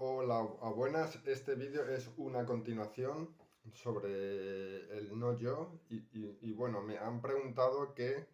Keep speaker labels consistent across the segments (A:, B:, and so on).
A: Hola, a buenas. Este vídeo es una continuación sobre el no yo y bueno, me han preguntado que,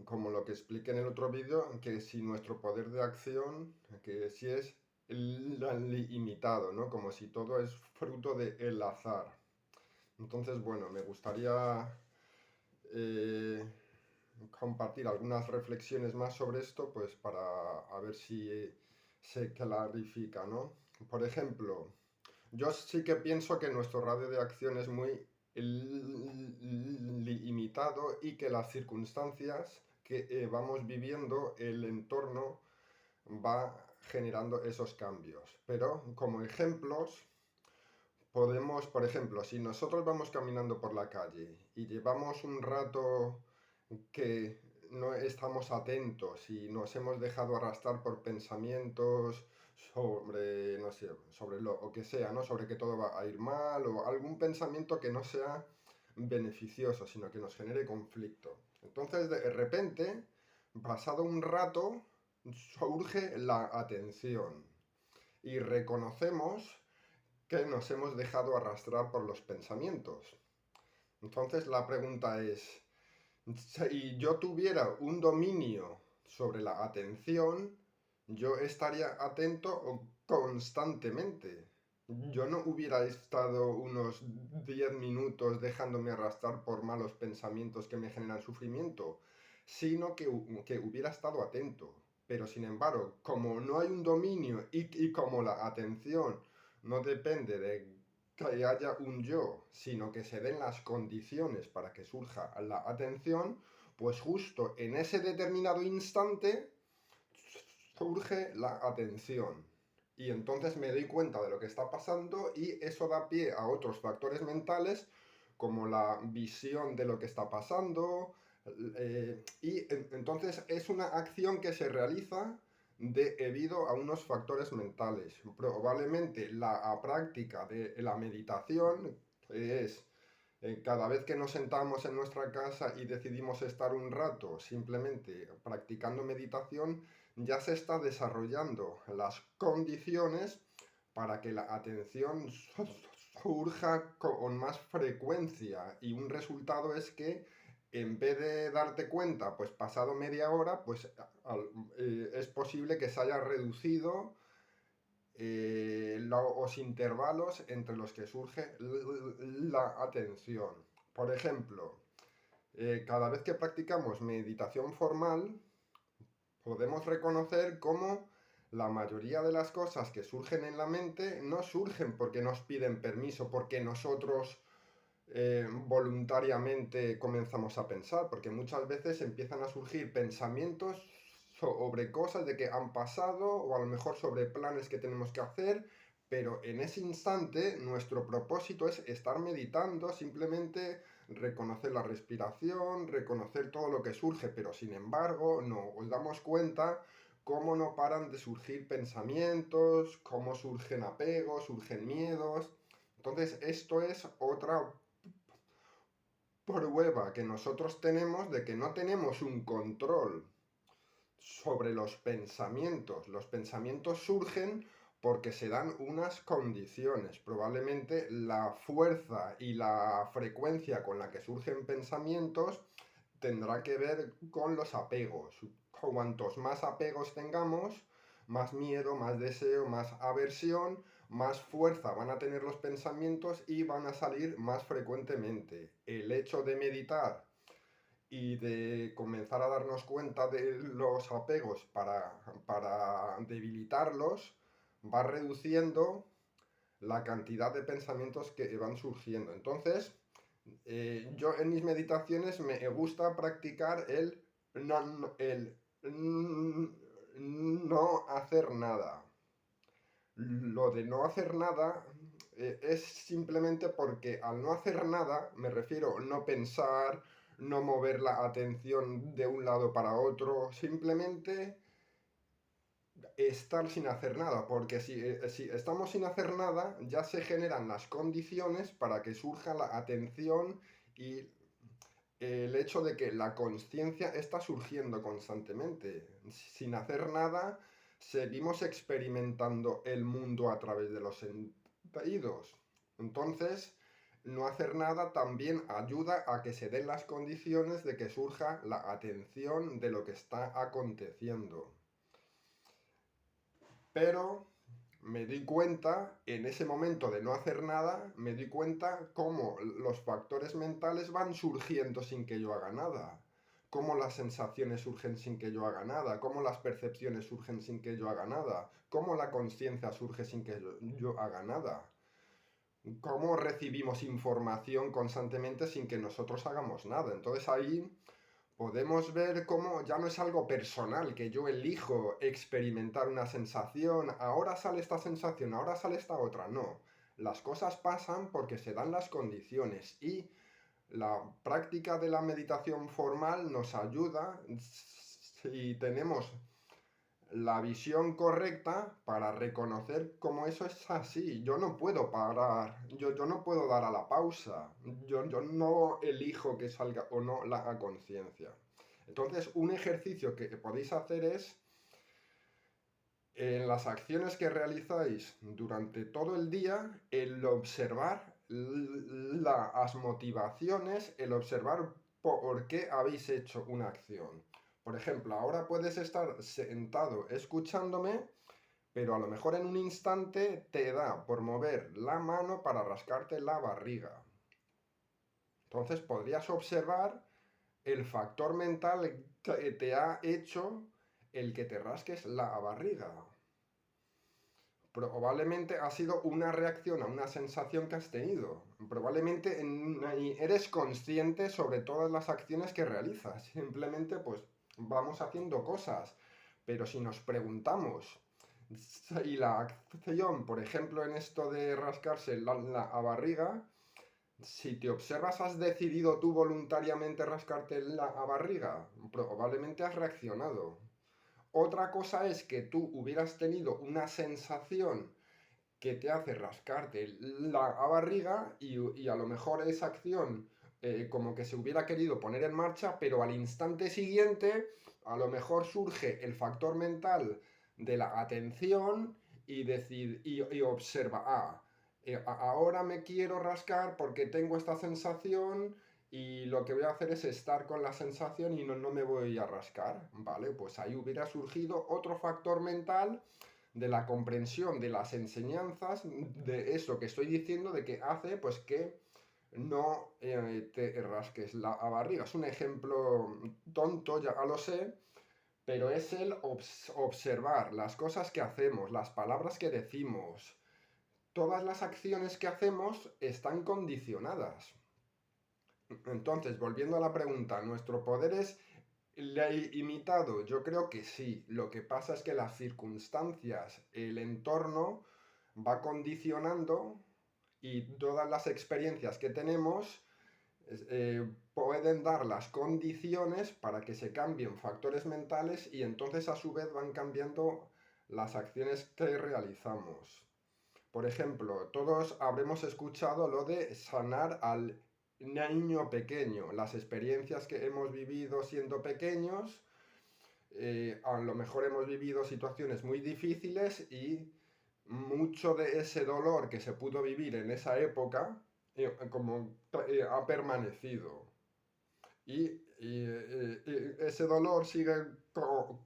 A: como lo que expliqué en el otro vídeo, que si nuestro poder de acción, que si es limitado, ¿no? Como si todo es fruto del azar. Entonces, bueno, me gustaría eh, compartir algunas reflexiones más sobre esto, pues para a ver si se clarifica, ¿no? Por ejemplo, yo sí que pienso que nuestro radio de acción es muy limitado y que las circunstancias que vamos viviendo, el entorno va generando esos cambios. Pero como ejemplos, podemos, por ejemplo, si nosotros vamos caminando por la calle y llevamos un rato que no estamos atentos y nos hemos dejado arrastrar por pensamientos sobre, no sé, sobre lo que sea, ¿no? Sobre que todo va a ir mal o algún pensamiento que no sea beneficioso, sino que nos genere conflicto. Entonces, de repente, pasado un rato, surge la atención y reconocemos que nos hemos dejado arrastrar por los pensamientos. Entonces la pregunta es, si yo tuviera un dominio sobre la atención, yo estaría atento constantemente. Yo no hubiera estado unos 10 minutos dejándome arrastrar por malos pensamientos que me generan sufrimiento, sino que hubiera estado atento. Pero sin embargo, como no hay un dominio y como la atención no depende de que haya un yo, sino que se den las condiciones para que surja la atención, pues justo en ese determinado instante surge la atención. Y entonces me doy cuenta de lo que está pasando y eso da pie a otros factores mentales como la visión de lo que está pasando. Entonces es una acción que se realiza debido a unos factores mentales. Probablemente la práctica de la meditación es cada vez que nos sentamos en nuestra casa y decidimos estar un rato simplemente practicando meditación, ya se está desarrollando las condiciones para que la atención surja con más frecuencia y un resultado es que en vez de darte cuenta, pues pasado media hora, pues es posible que se haya reducido los intervalos entre los que surge la atención. Por ejemplo, cada vez que practicamos meditación formal, podemos reconocer cómo la mayoría de las cosas que surgen en la mente no surgen porque nos piden permiso, porque nosotros voluntariamente comenzamos a pensar, porque muchas veces empiezan a surgir pensamientos sobre cosas de que han pasado o a lo mejor sobre planes que tenemos que hacer, pero en ese instante nuestro propósito es estar meditando, simplemente reconocer la respiración, reconocer todo lo que surge, pero sin embargo nos damos cuenta cómo no paran de surgir pensamientos, cómo surgen apegos, surgen miedos. Entonces esto es otra prueba que nosotros tenemos de que no tenemos un control sobre los pensamientos. Los pensamientos surgen porque se dan unas condiciones. Probablemente la fuerza y la frecuencia con la que surgen pensamientos tendrá que ver con los apegos. Cuantos más apegos tengamos, más miedo, más deseo, más aversión, más fuerza van a tener los pensamientos y van a salir más frecuentemente. El hecho de meditar y de comenzar a darnos cuenta de los apegos para debilitarlos va reduciendo la cantidad de pensamientos que van surgiendo. Entonces, yo en mis meditaciones me gusta practicar el no hacer nada. Lo de no hacer nada es simplemente porque al no hacer nada, me refiero no pensar, no mover la atención de un lado para otro, simplemente estar sin hacer nada, porque si estamos sin hacer nada, ya se generan las condiciones para que surja la atención y el hecho de que la conciencia está surgiendo constantemente. Sin hacer nada, seguimos experimentando el mundo a través de los sentidos. Entonces, no hacer nada también ayuda a que se den las condiciones de que surja la atención de lo que está aconteciendo. Pero me di cuenta, en ese momento de no hacer nada, me di cuenta cómo los factores mentales van surgiendo sin que yo haga nada. Cómo las sensaciones surgen sin que yo haga nada. Cómo las percepciones surgen sin que yo haga nada. Cómo la conciencia surge sin que yo haga nada. Cómo recibimos información constantemente sin que nosotros hagamos nada. Entonces ahí podemos ver cómo ya no es algo personal, que yo elijo experimentar una sensación, ahora sale esta sensación, ahora sale esta otra. No, las cosas pasan porque se dan las condiciones y la práctica de la meditación formal nos ayuda, si tenemos la visión correcta, para reconocer cómo eso es así. Yo no puedo parar, yo no puedo dar a la pausa, yo no elijo que salga o no la conciencia. Entonces, un ejercicio que podéis hacer es, en las acciones que realizáis durante todo el día, el observar las motivaciones, el observar por qué habéis hecho una acción. Por ejemplo, ahora puedes estar sentado escuchándome, pero a lo mejor en un instante te da por mover la mano para rascarte la barriga. Entonces podrías observar el factor mental que te ha hecho el que te rasques la barriga. Probablemente ha sido una reacción a una sensación que has tenido. Probablemente eres consciente sobre todas las acciones que realizas. Simplemente pues vamos haciendo cosas. Pero si nos preguntamos si la acción, por ejemplo en esto de rascarse la barriga, si te observas, ¿has decidido tú voluntariamente rascarte la barriga? Probablemente has reaccionado. Otra cosa es que tú hubieras tenido una sensación que te hace rascarte la barriga y a lo mejor esa acción como que se hubiera querido poner en marcha, pero al instante siguiente a lo mejor surge el factor mental de la atención y observa, ahora me quiero rascar porque tengo esta sensación y lo que voy a hacer es estar con la sensación y no me voy a rascar, ¿vale? Pues ahí hubiera surgido otro factor mental de la comprensión de las enseñanzas, de eso que estoy diciendo, de que hace pues que no te rasques la barriga. Es un ejemplo tonto, ya lo sé, pero es el observar las cosas que hacemos, las palabras que decimos. Todas las acciones que hacemos están condicionadas. Entonces, volviendo a la pregunta, ¿nuestro poder es limitado? Yo creo que sí. Lo que pasa es que las circunstancias, el entorno va condicionando y todas las experiencias que tenemos pueden dar las condiciones para que se cambien factores mentales y entonces a su vez van cambiando las acciones que realizamos. Por ejemplo, todos habremos escuchado lo de sanar al niño pequeño, las experiencias que hemos vivido siendo pequeños, a lo mejor hemos vivido situaciones muy difíciles y mucho de ese dolor que se pudo vivir en esa época ha permanecido. Y ese dolor sigue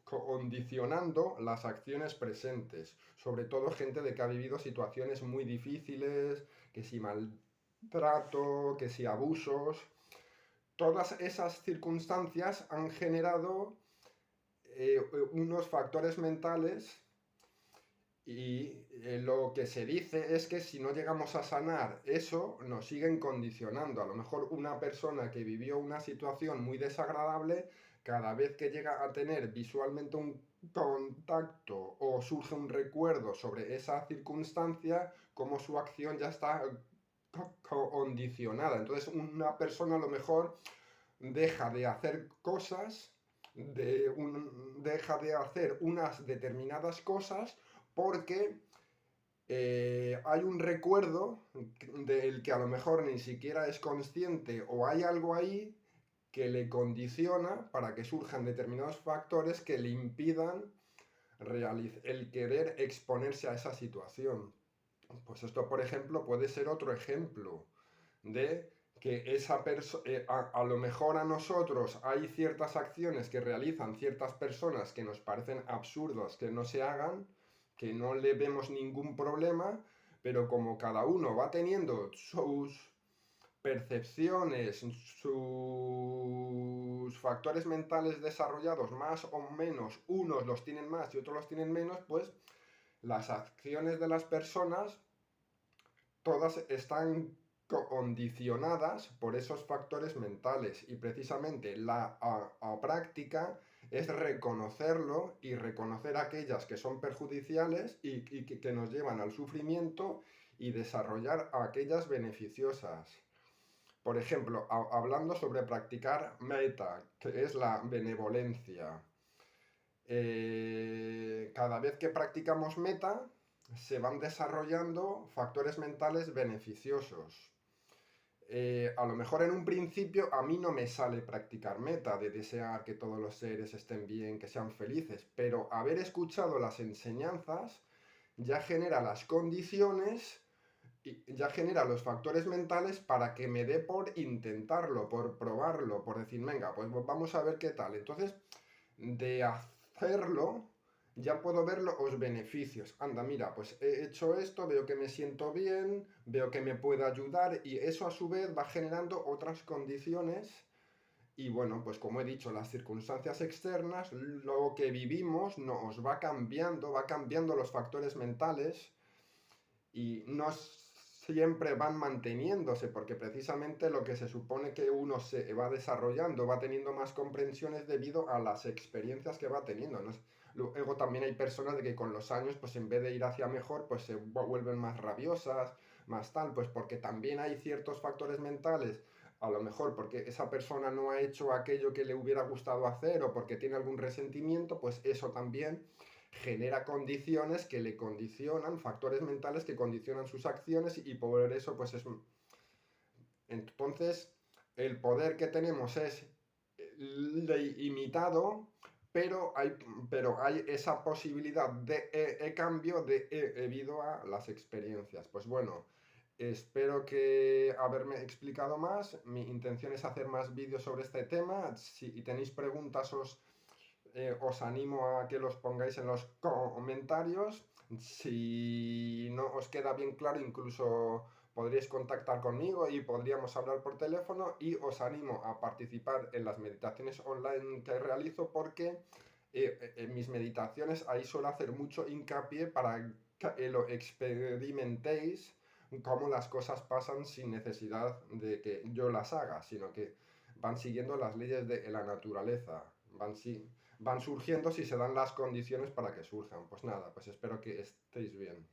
A: condicionando las acciones presentes, sobre todo gente de que ha vivido situaciones muy difíciles, que si maltrato, que si abusos. Todas esas circunstancias han generado unos factores mentales y lo que se dice es que si no llegamos a sanar eso, nos siguen condicionando. A lo mejor una persona que vivió una situación muy desagradable, cada vez que llega a tener visualmente un contacto o surge un recuerdo sobre esa circunstancia, como su acción ya está condicionada. Entonces una persona a lo mejor deja de hacer cosas, deja de hacer unas determinadas cosas porque hay un recuerdo del que a lo mejor ni siquiera es consciente o hay algo ahí que le condiciona para que surjan determinados factores que le impidan el querer exponerse a esa situación. Pues esto, por ejemplo, puede ser otro ejemplo de que esa persona, a lo mejor a nosotros hay ciertas acciones que realizan ciertas personas que nos parecen absurdas que no se hagan, que no le vemos ningún problema, pero como cada uno va teniendo sus percepciones, sus factores mentales desarrollados más o menos, unos los tienen más y otros los tienen menos, pues las acciones de las personas todas están condicionadas por esos factores mentales y precisamente la práctica es reconocerlo y reconocer aquellas que son perjudiciales y que nos llevan al sufrimiento y desarrollar aquellas beneficiosas. Por ejemplo, hablando sobre practicar metta, que es la benevolencia. Cada vez que practicamos metta, se van desarrollando factores mentales beneficiosos. A lo mejor en un principio a mí no me sale practicar metta, de desear que todos los seres estén bien, que sean felices, pero haber escuchado las enseñanzas ya genera las condiciones y ya genera los factores mentales para que me dé por intentarlo, por probarlo, por decir, venga, pues vamos a ver qué tal. Entonces, de hacerlo, ya puedo ver los beneficios. Anda, mira, pues he hecho esto, veo que me siento bien, veo que me puede ayudar y eso a su vez va generando otras condiciones. Y bueno, pues como he dicho, las circunstancias externas, lo que vivimos nos va cambiando los factores mentales y no siempre van manteniéndose, porque precisamente lo que se supone que uno se va desarrollando, va teniendo más comprensiones debido a las experiencias que va teniendo, ¿no? Luego también hay personas de que con los años, pues en vez de ir hacia mejor, pues se vuelven más rabiosas, más tal, pues porque también hay ciertos factores mentales, a lo mejor porque esa persona no ha hecho aquello que le hubiera gustado hacer o porque tiene algún resentimiento, pues eso también genera condiciones que le condicionan, factores mentales que condicionan sus acciones y por eso pues es... Entonces, el poder que tenemos es limitado, pero hay esa posibilidad de cambio debido a las experiencias. Pues bueno, espero que haberme explicado más. Mi intención es hacer más vídeos sobre este tema. Si tenéis preguntas, os animo a que los pongáis en los comentarios. Si no os queda bien claro, incluso podríais contactar conmigo y podríamos hablar por teléfono y os animo a participar en las meditaciones online que realizo porque en mis meditaciones ahí suelo hacer mucho hincapié para que lo experimentéis cómo las cosas pasan sin necesidad de que yo las haga, sino que van siguiendo las leyes de la naturaleza, van surgiendo si se dan las condiciones para que surjan. Pues nada, pues espero que estéis bien.